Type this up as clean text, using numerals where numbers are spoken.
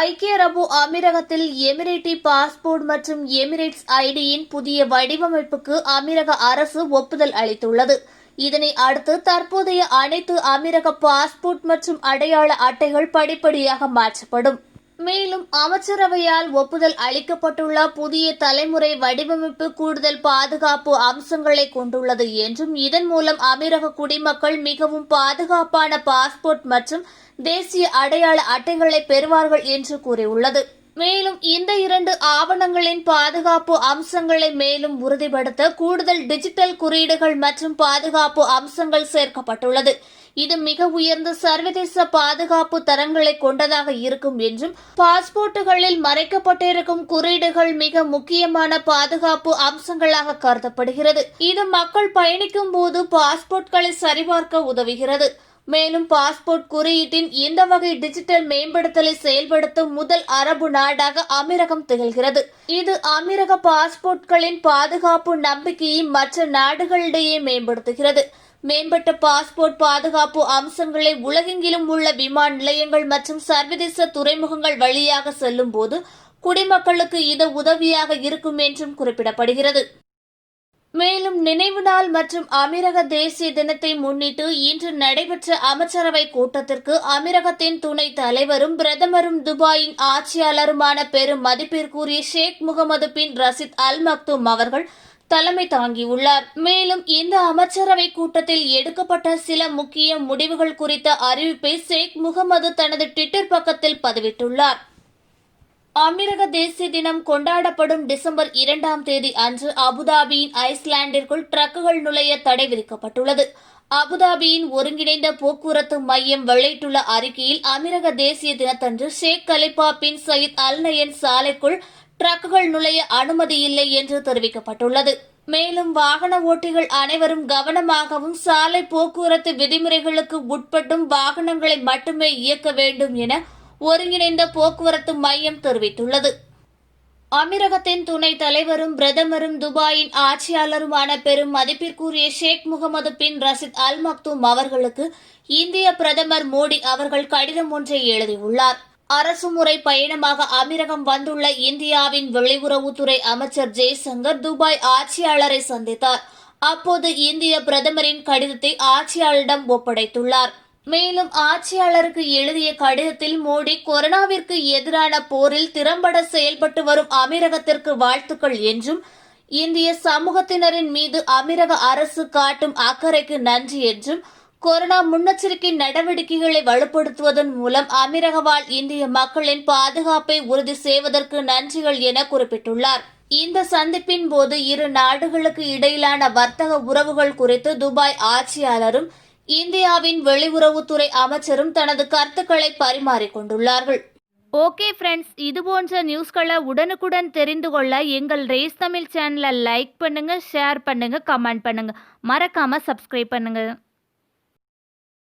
ஐக்கிய அரபு அமீரகத்தில் எமிரேட்டி பாஸ்போர்ட் மற்றும் எமிரேட்ஸ் ஐடியின் புதிய வடிவமைப்புக்கு அமீரக அரசு ஒப்புதல் அளித்துள்ளது. இதனை அடுத்து தற்போதைய அனைத்து அமீரக பாஸ்போர்ட் மற்றும் அடையாள அட்டைகள் படிப்படியாக மாற்றப்படும். மேலும் அமைச்சரவையால் ஒப்புதல் அளிக்கப்பட்டுள்ள புதிய தலைமுறை வடிவமைப்பு கூடுதல் பாதுகாப்பு அம்சங்களை கொண்டுள்ளது என்றும் இதன் மூலம் அமீரக குடிமக்கள் மிகவும் பாதுகாப்பான பாஸ்போர்ட் மற்றும் தேசிய அடையாள அட்டைகளை பெறுவார்கள் என்று கூறியுள்ளது. மேலும் இந்த இரண்டு ஆவணங்களின் பாதுகாப்பு அம்சங்களை மேலும் உறுதிப்படுத்த கூடுதல் டிஜிட்டல் குறியீடுகள் மற்றும் பாதுகாப்பு அம்சங்கள் சேர்க்கப்பட்டுள்ளது. இது மிக உயர்ந்த சர்வதேச பாதுகாப்பு தரங்களை கொண்டதாக இருக்கும் என்றும் பாஸ்போர்ட்டுகளில் மறைக்கப்பட்டிருக்கும் குறியீடுகள் மிக முக்கியமான பாதுகாப்பு அம்சங்களாக கருதப்படுகிறது. இது மக்கள் பயணிக்கும் போது பாஸ்போர்ட்களை சரிபார்க்க உதவுகிறது. மேலும் பாஸ்போர்ட் குறியீட்டின் இந்த வகை டிஜிட்டல் மேம்படுத்தலை செயல்படுத்தும் முதல் அரபு நாடாக அமீரகம் திகழ்கிறது. இது அமீரக பாஸ்போர்ட்களின் பாதுகாப்பு நம்பிக்கையை மற்ற நாடுகளிடையே மேம்படுத்துகிறது. மேம்பட்ட பாஸ்போர்ட் பாதுகாப்பு அம்சங்களை உலகெங்கிலும் உள்ள விமான நிலையங்கள் மற்றும் சர்வதேச துறைமுகங்கள் வழியாக செல்லும் போது குடிமக்களுக்கு இது உதவியாக இருக்கும் என்றும் குறிப்பிடப்படுகிறது. மேலும் நினைவு நாள் மற்றும் அமீரக தேசிய தினத்தை முன்னிட்டு இன்று நடைபெற்ற அமைச்சரவை கூட்டத்திற்கு அமீரகத்தின் துணைத் தலைவரும் பிரதமரும் துபாயின் ஆட்சியாளருமான பெரும் மதிப்பிற்குரிய ஷேக் முகமது பின் ரஷீத் அல் மக்தூம் அவர்கள் தலைமை தாங்கியுள்ளார். மேலும் இந்த அமைச்சரவை கூட்டத்தில் எடுக்கப்பட்ட சில முக்கிய முடிவுகள் குறித்த அறிவிப்பை ஷேக் முகமது தனது ட்விட்டர் பக்கத்தில் பதிவிட்டுள்ளார். அமீரக தேசிய தினம் கொண்டாடப்படும் டிசம்பர் 2ஆம் தேதி அன்று அபுதாபியின் ஐஸ்லாண்டிற்குள் ட்ரக்குகள் நுழைய தடை விதிக்கப்பட்டுள்ளது. அபுதாபியின் ஒருங்கிணைந்த போக்குவரத்து மையம் வெளியிட்டுள்ள அறிக்கையில் அமீரக தேசிய தினத்தன்று ஷேக் கலிபா பின் சயீத் அல் நயன் சாலைக்குள் ட்ரக்குகள் நுழைய அனுமதி இல்லை என்று தெரிவிக்கப்பட்டுள்ளது. மேலும் வாகன ஓட்டிகள் அனைவரும் கவனமாகவும் சாலை போக்குவரத்து விதிமுறைகளுக்கு உட்பட்டும் வாகனங்களை மட்டுமே இயக்க வேண்டும் என ஒருங்கிணைந்த போக்குவரத்து மையம் தெரிவித்துள்ளது. அமீரகத்தின் துணைத் தலைவரும் பிரதமரும் துபாயின் ஆட்சியாளருமான பெரும் மதிப்பிற்குரிய ஷேக் முகமது பின் ரஷீத் அல் மக்தூம் அவர்களுக்கு இந்திய பிரதமர் மோடி அவர்கள் கடிதம் ஒன்றை எழுதியுள்ளார். அரசுமுறை பயணமாக அமீரகம் வந்துள்ள இந்தியாவின் வெளியுறவுத்துறை அமைச்சர் ஜெய்சங்கர் துபாய் ஆட்சியாளரை சந்தித்தார். அப்போது இந்திய பிரதமரின் கடிதத்தை ஆட்சியாளரிடம் ஒப்படைத்துள்ளார். மேலும் ஆட்சியாளருக்கு எழுதிய கடிதத்தில் மோடி கொரோனாவிற்கு எதிரான போரில் திறம்பட செயல்பட்டு வரும் அமீரகத்திற்கு வாழ்த்துக்கள் என்றும் இந்திய சமூகத்தினரின் மீது அமீரக அரசு காட்டும் அக்கறைக்கு நன்றி என்றும் கொரோனா முன்னெச்சரிக்கை நடவடிக்கைகளை வலுப்படுத்துவதன் மூலம் அமீரக வாழ் இந்திய மக்களின் பாதுகாப்பை உறுதி செய்வதற்கு நன்றிகள் என குறிப்பிட்டுள்ளார். இந்த சந்திப்பின் போது இரு நாடுகளுக்கு இடையிலான வர்த்தக உறவுகள் குறித்து துபாய் ஆட்சியாளரும் இந்தியாவின் வெளியுறவுத்துறை அமைச்சரும் தனது கருத்துக்களை பரிமாறிக்கொண்டுள்ளார்கள். ஓகே ஃப்ரெண்ட்ஸ், இதுபோன்ற நியூஸ்களை உடனுக்குடன் தெரிந்து கொள்ள எங்கள் ரேஸ் தமிழ் சேனலை லைக் பண்ணுங்க, ஷேர் பண்ணுங்க, கமெண்ட் பண்ணுங்க, மறக்காம சப்ஸ்கிரைப் பண்ணுங்க.